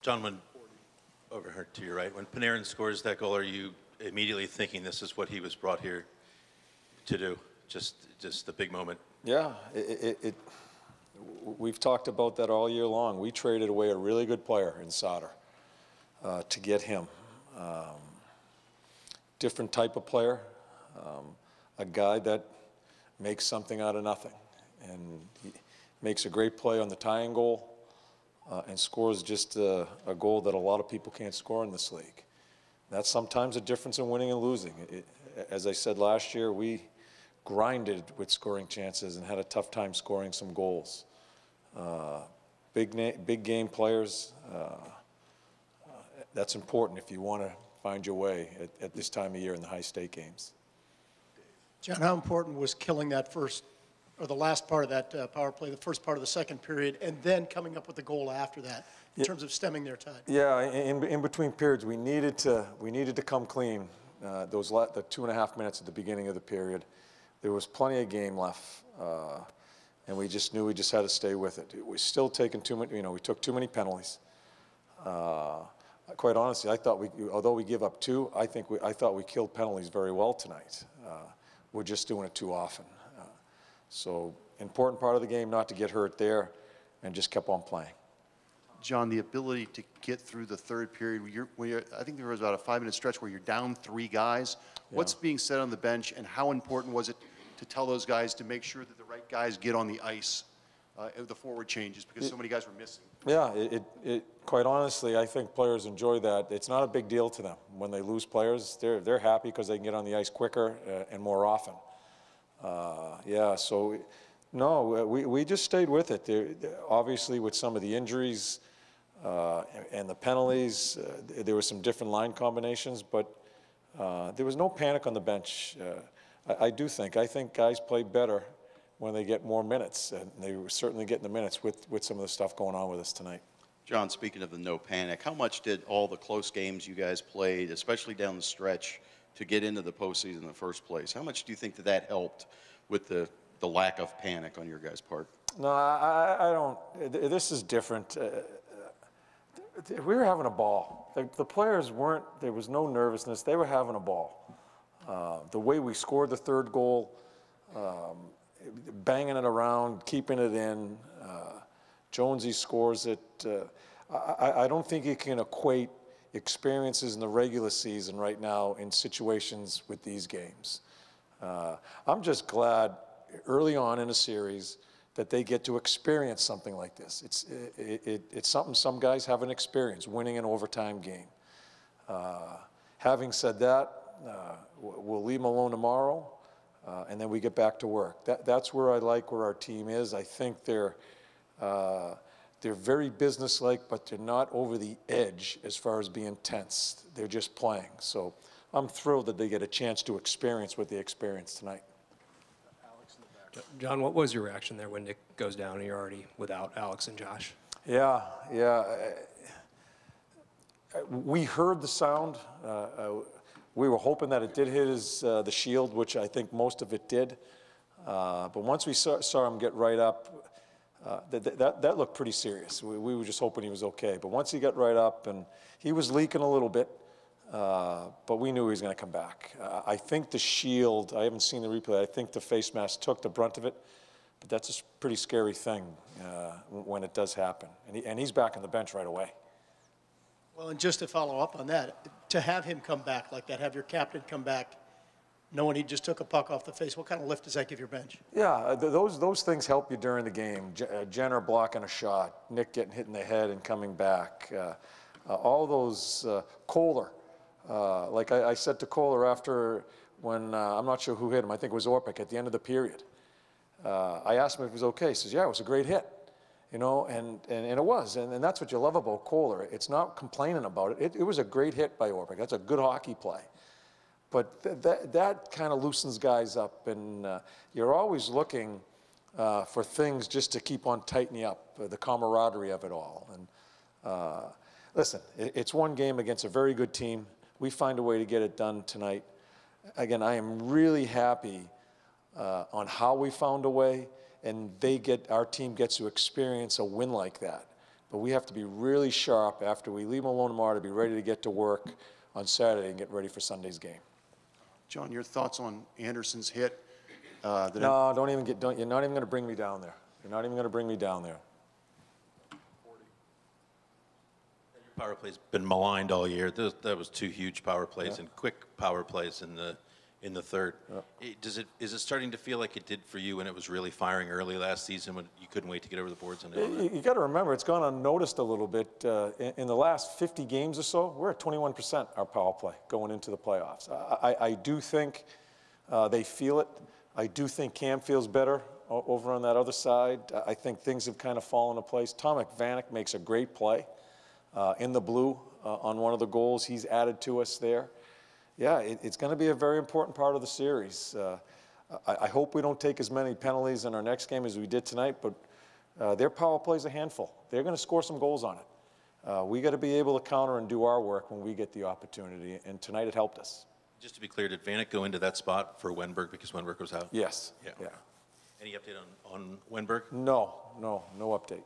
John, when over here to your right, when Panarin scores that goal, are you immediately thinking this is what he was brought here to do? Just the big moment. Yeah, we've talked about that all year long. We traded away a really good player in Sutter to get him. Different type of player, a guy that makes something out of nothing, and he makes a great play on the tying goal and scores just a goal that a lot of people can't score in this league. That's sometimes a difference in winning and losing. As I said last year, we grinded with scoring chances and had a tough time scoring some goals. Big game players, that's important if you want to find your way at this time of year in the high-stake games. John, how important was killing that first, or the last part of that power play, the first part of the second period, and then coming up with the goal after that in terms of stemming their tide? Yeah, in between periods, we needed to come clean. The 2.5 minutes at the beginning of the period, there was plenty of game left, and we just knew we just had to stay with it. We're still taking too many, we took too many penalties. Quite honestly, I thought although we give up 2, I thought we killed penalties very well tonight. We're just doing it too often. So important part of the game not to get hurt there, and just kept on playing. John, the ability to get through the third period, I think there was about a 5-minute stretch where you're down 3 guys. Yeah. What's being said on the bench, and how important was it to tell those guys to make sure that the right guys get on the ice the forward changes, because so many guys were missing? Yeah, quite honestly, I think players enjoy that. It's not a big deal to them when they lose players. They're happy because they can get on the ice quicker and more often. Yeah, so no, we just stayed with it. Obviously, with some of the injuries and the penalties, there were some different line combinations, but there was no panic on the bench. I think guys play better when they get more minutes, and they were certainly getting the minutes with some of the stuff going on with us tonight. John, speaking of the no panic, how much did all the close games you guys played, especially down the stretch, to get into the postseason in the first place, how much do you think that helped with the lack of panic on your guys' part? No, I don't. This is different. We were having a ball. The players weren't, there was no nervousness. They were having a ball. The way we scored the third goal, banging it around, keeping it in. Jonesy scores it. I don't think you can equate experiences in the regular season right now in situations with these games. I'm just glad early on in a series that they get to experience something like this. It's something some guys haven't experienced, winning an overtime game. Having said that, we'll leave them alone tomorrow, and then we get back to work. That's where I like where our team is. I think they're very businesslike, but they're not over the edge as far as being tense. They're just playing. So I'm thrilled that they get a chance to experience what they experienced tonight. Alex in the back. John, what was your reaction there when Nick goes down and you're already without Alex and Josh? Yeah. We heard the sound. We were hoping that it did hit the shield, which I think most of it did. But once we saw him get right up, that looked pretty serious. We were just hoping he was okay. But once he got right up, and he was leaking a little bit, but we knew he was going to come back. I think the shield, I haven't seen the replay, I think the face mask took the brunt of it. But that's a pretty scary thing when it does happen. And he's back on the bench right away. Well, and just to follow up on that, to have him come back like that, have your captain come back, knowing he just took a puck off the face, what kind of lift does that give your bench? Yeah, those things help you during the game. Jenner blocking a shot, Nick getting hit in the head and coming back. All those, Kohler. Like I said to Kohler after when, I'm not sure who hit him, I think it was Orpik at the end of the period. I asked him if he was okay. He says, yeah, it was a great hit. You know, and it was, and that's what you love about Kohler. It's not complaining about it. It was a great hit by Orpik. That's a good hockey play. But that kind of loosens guys up, and you're always looking for things just to keep on tightening up, the camaraderie of it all. And listen, it's one game against a very good team. We find a way to get it done tonight. Again, I am really happy on how we found a way. And our team gets to experience a win like that. But we have to be really sharp after we leave them alone tomorrow to be ready to get to work on Saturday and get ready for Sunday's game. John, your thoughts on Anderson's hit? No, you're not even going to bring me down there. You're not even going to bring me down there. Your power play's been maligned all year. That was 2 huge power plays and quick power plays in the third. Is it starting to feel like it did for you when it was really firing early last season when you couldn't wait to get over the boards? You got to remember, it's gone unnoticed a little bit. In the last 50 games or so, we're at 21% our power play going into the playoffs. I do think they feel it. I do think Cam feels better over on that other side. I think things have kind of fallen into place. Tomek Vanek makes a great play in the blue on one of the goals. He's added to us there. Yeah, it's going to be a very important part of the series. I hope we don't take as many penalties in our next game as we did tonight, but their power play's a handful. They're going to score some goals on it. We got to be able to counter and do our work when we get the opportunity, and tonight it helped us. Just to be clear, did Vanek go into that spot for Wenberg because Wenberg was out? Yes. Yeah. Any update on Wenberg? No update.